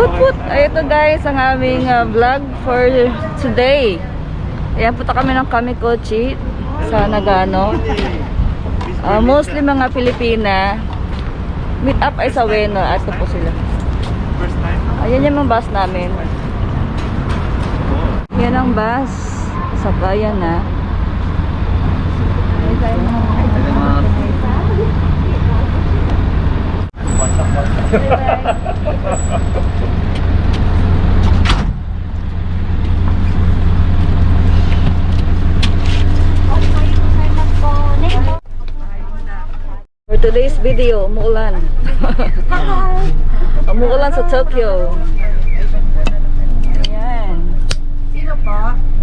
Put. Ay, ito guys, ang aming vlog for today. Ayan, punta kami ng Kamikochi sa Nagano. Mostly mga Pilipina. Meet up ay sa Ueno. Ito po sila. Ayan yung bus namin. Yan ang bus. Sakayan na. For today's video, umuulan. Umuulan sa Tokyo. Ayan.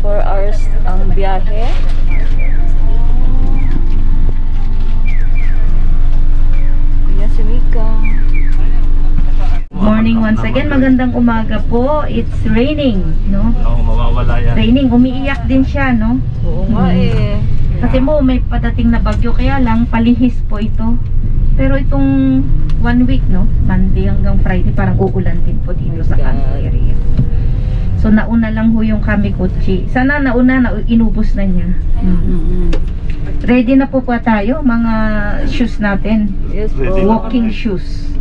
4 hours ang biyahe. Ayan si Mika. Morning once again, magandang umaga po. It's raining, no? Oo, mawawala yan. Raining, umiiyak din siya, no? Oo nga eh. Kasi mo, may padating na bagyo, kaya lang, palihis po ito. Pero itong 1 week, no? Monday hanggang Friday, parang uulan din po dito sa Kanto area. So, nauna lang ho yung Kamikochi. Sana nauna, inubos na niya. Ready na po pa tayo, mga shoes natin. Yes po. Walking shoes.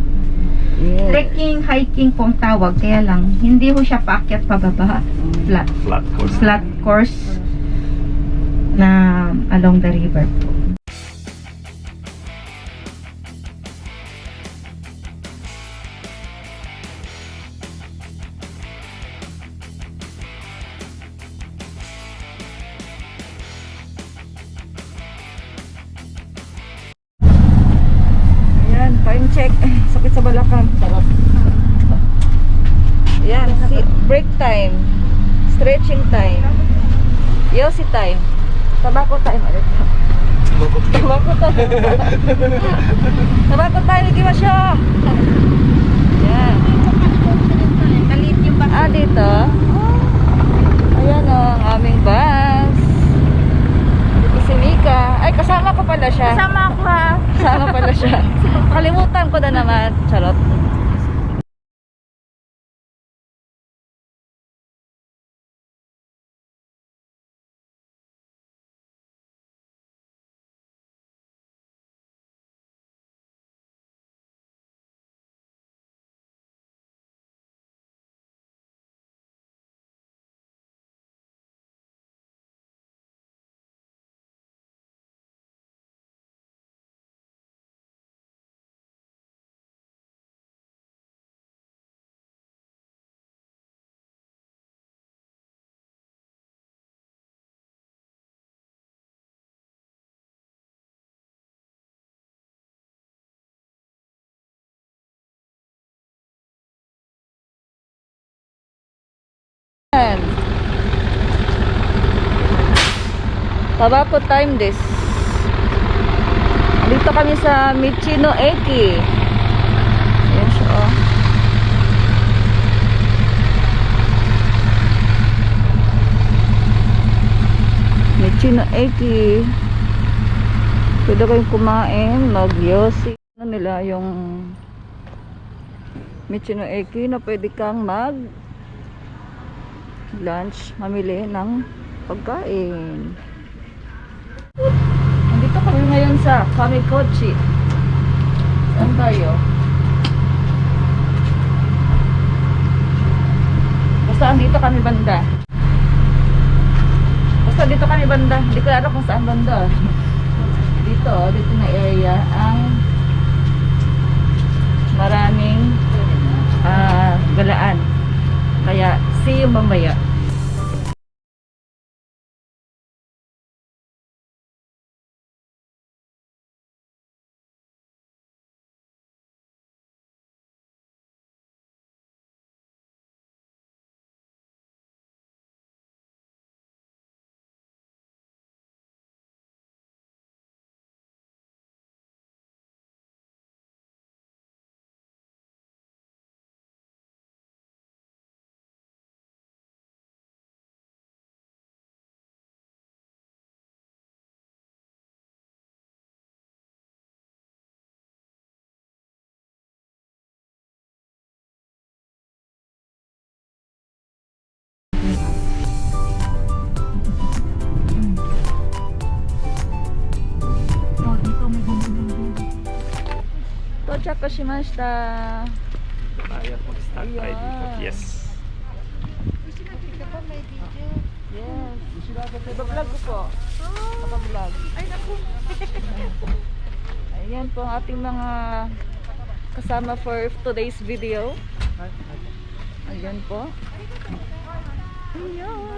Yes. Trekking, hiking po ang tawag, kaya lang, hindi ho siya paakyat pababa. Flat. Flat course. Flat course na along the river po. Ayan, time check. Sakit sa balakang. Sarap. Ayan, break time. Stretching time. Yosi time. Tabako time. Tabako time. Tabako time. Ikimashou. Ayan. Dito. Ayan o, ang aming bus. Dito si Mika. Ay, kasama ko pala siya. Kasama ako ha. Kasama pala siya. Kalimutan ko na naman. Charot. Tabako time this. Dito kami sa Michino Eki. Ayan siya oh. Michino Eki. Pwede kayong kumain, mag-yosi. Ano nila yung Michino Eki na pwede kang mag lunch, mamili ng pagkain. Nandito kami ngayon sa Kamikochi. Saan tayo? Basta dito kami banda. Basta dito kami banda. Hindi ko alam kung saan banda. Dito na area ang maraming galaan. Kaya see you mamaya. Dochako shimashita. Tayo mag-start tayo dito. Yes. Yes. Nag-vlog ko po. Naka-vlog. Ay, naku. Ayan po ang ating mga kasama for today's video. Ayan po. Ayan.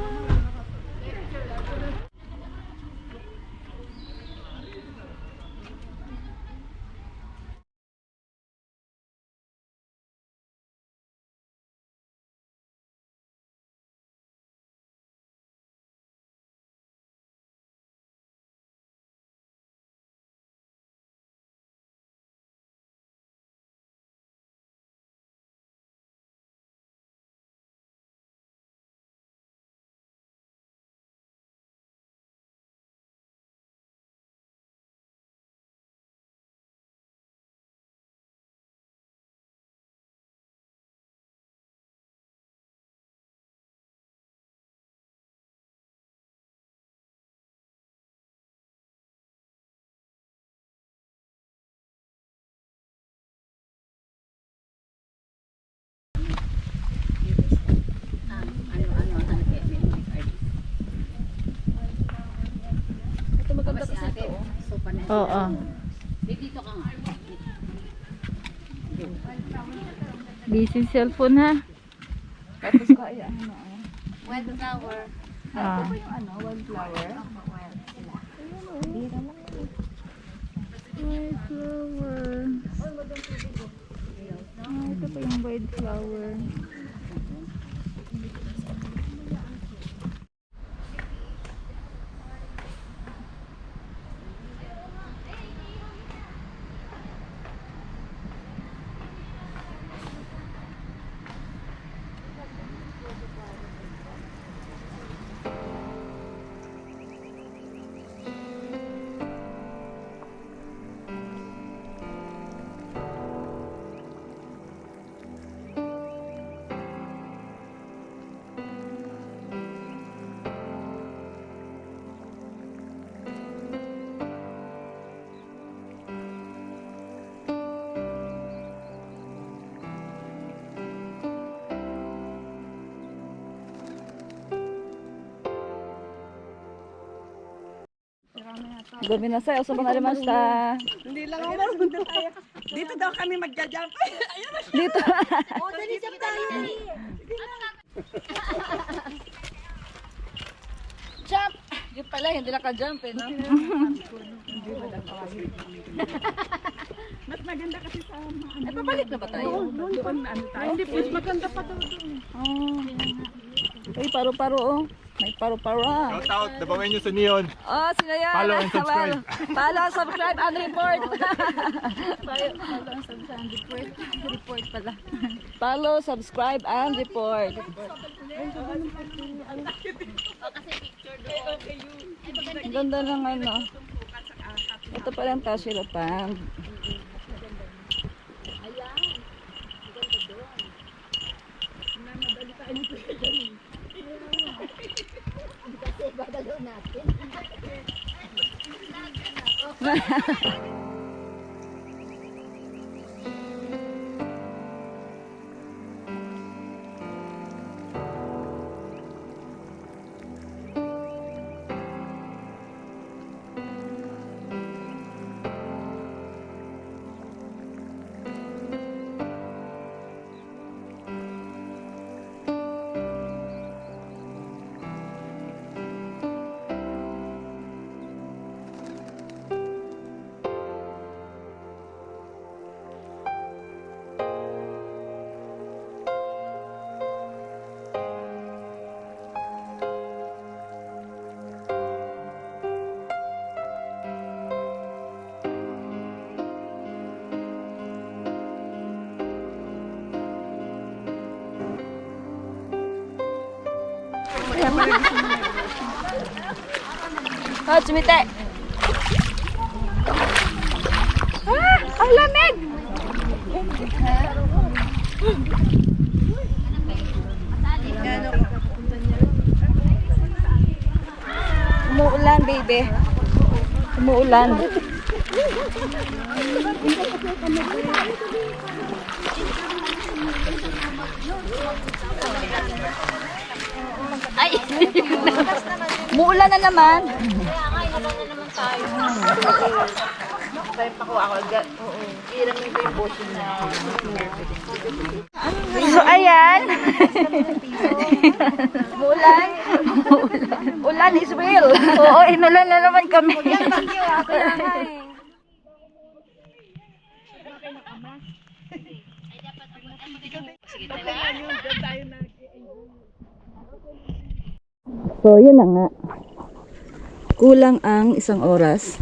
Ito maganda kasi ito. Oo. Dito ka nga. Busy cellphone ha. Tapos kaya ano ah. Wildflower. Ah. Ito yung ano, wildflower. Wildflower. Ah, ito pa yung wildflower. Dami na sa'yo. Sa mga rimasta. Hindi lang ako marunong tayo. Dito daw kami magja-jump. Ayun na siya. Dito. Oh, dali jump tayo. Jump! Yung pala, hindi naka-jump eh, no? Mas maganda kasi sa Ay, pabalik na ba tayo? doon ano tayo. Hindi, mas maganda pa daw doon. Oh. Uy, paro-paro oh. May paro-paro ah. Shout out, dabawain nyo sa Neon. Oh, sino yan? Follow and subscribe. Follow, subscribe, and report. Follow, subscribe, and report. Report pala. Follow, subscribe, and report. Ang ganda ng ano. Ito pala ang Tashirapang. Oh, sumite. Ah, ang lamig. Umuulan, baby. Umuulan. Ay! Muulan na naman. So, ayan. Ulan. Ulan is real. Oo, inulan na naman kami. So, yun na nga. Kulang ang isang oras.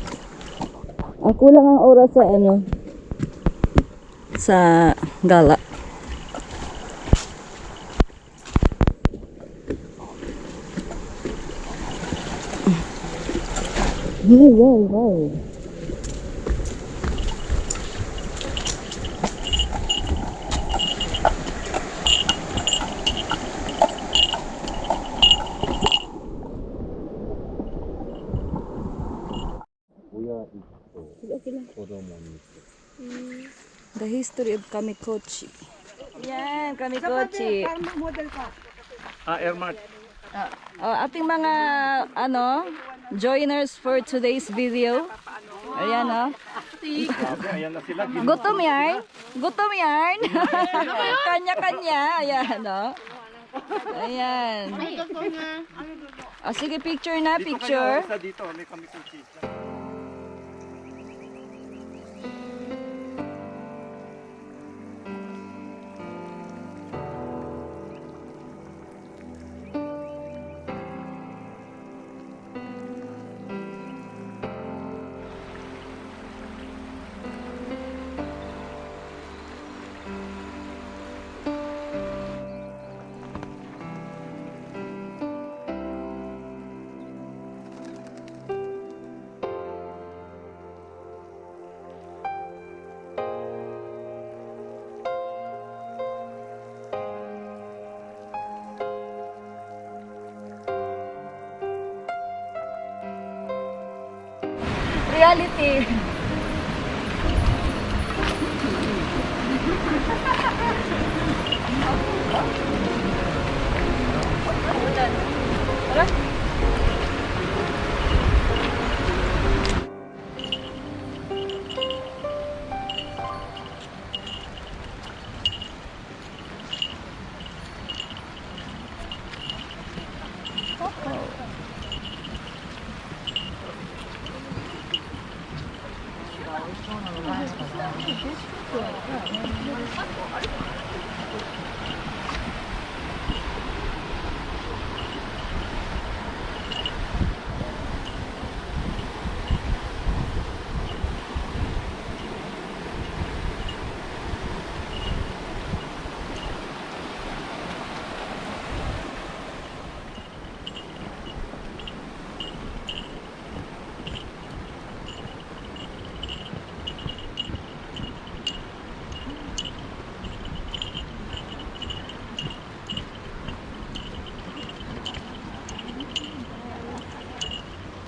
Kulang ang oras sa ano, sa gala. Wow. The history of Kamikochi. Yan, Kamikochi. Model ka. Airmart. Ating mga joiners for today's video. Ayan Ayan na sila. Gutom yarn. Gutom yarn. Kanya-kanya. Ayan Ayan. Sige, picture na, picture. Sa dito, may kami kuchi. Reality.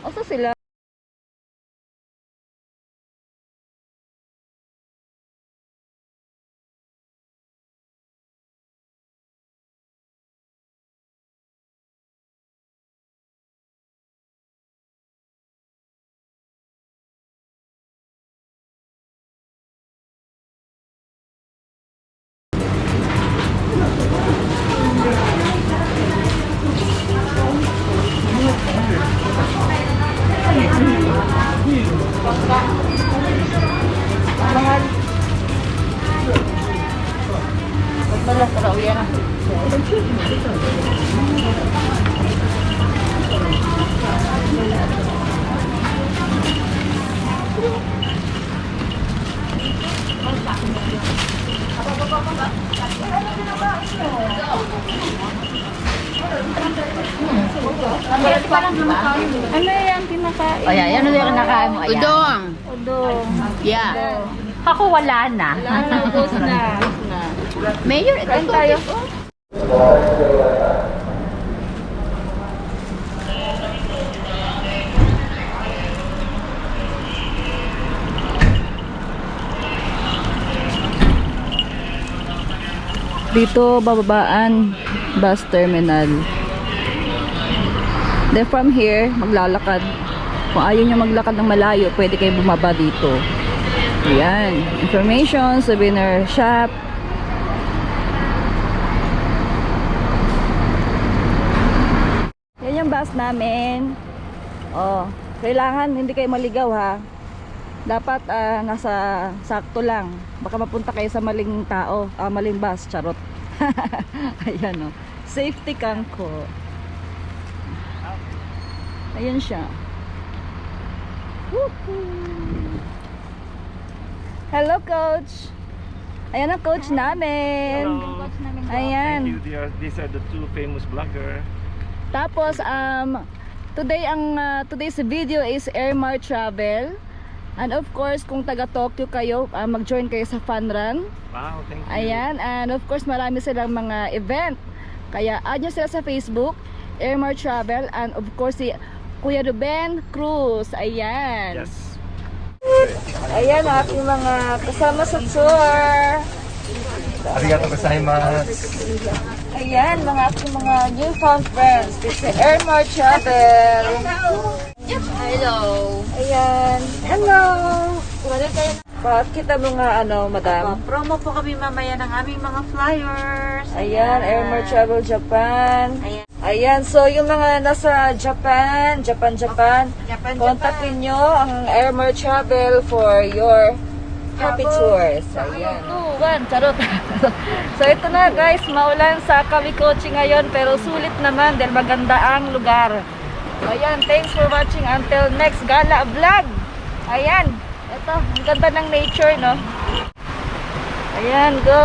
Asa sila? Pagbalas, tara, uyan na. Ano yung kinakain? Ayan, yan yung kinakain mo. Ayan. Udong. Udong. Yeah. Ako wala na. Wala na, ubos na. Mayor, Kain tayo. Dito bababaan bus terminal. Then from here, maglalakad. Kung ayaw nyo maglakad ng malayo, pwede kayo bumaba dito. Ayan. Information, souvenir shop. Yan yung bus namin. Oh, kailangan hindi kayo maligaw ha. Dapat nasa sakto lang. Baka mapunta kayo sa maling tao, maling bus, charot. Ayan oh. Safety kangko. Ayan siya. Woohoo! Hello coach. Ayan ang coach namin. Hello. Ayan. Thank you. These are the two famous vlogger. Tapos today's video is Airmar Travel. And of course, kung taga Tokyo kayo, mag-join kayo sa fun run. Wow, thank you. Ayan, and of course, marami silang mga event. Kaya add nyo sila sa Facebook, Airmar Travel, and of course si Kuya Ruben Cruz. Ayan. Yes. Ayan ang aking mga kasama sa tour. Arigatou gozaimasu. Ayan, mga newfound friends. This is Airmar Travel. Hello. Ayan. Hello. Pakita mo nga madam. Promo po kami mamaya ng aming mga flyers. Ayan, Airmar Travel Japan. Ayan. Ayan, so yung mga nasa Japan, kontakin nyo ang Airmar Travel for your happy tours. Ayan. 2, 1, charot. So ito na guys, maulan sa Kawikochi ngayon pero sulit naman dahil maganda ang lugar. Ayan, thanks for watching until next gala vlog. Ayan, ito, ang ganda ng nature, no? Ayan, go!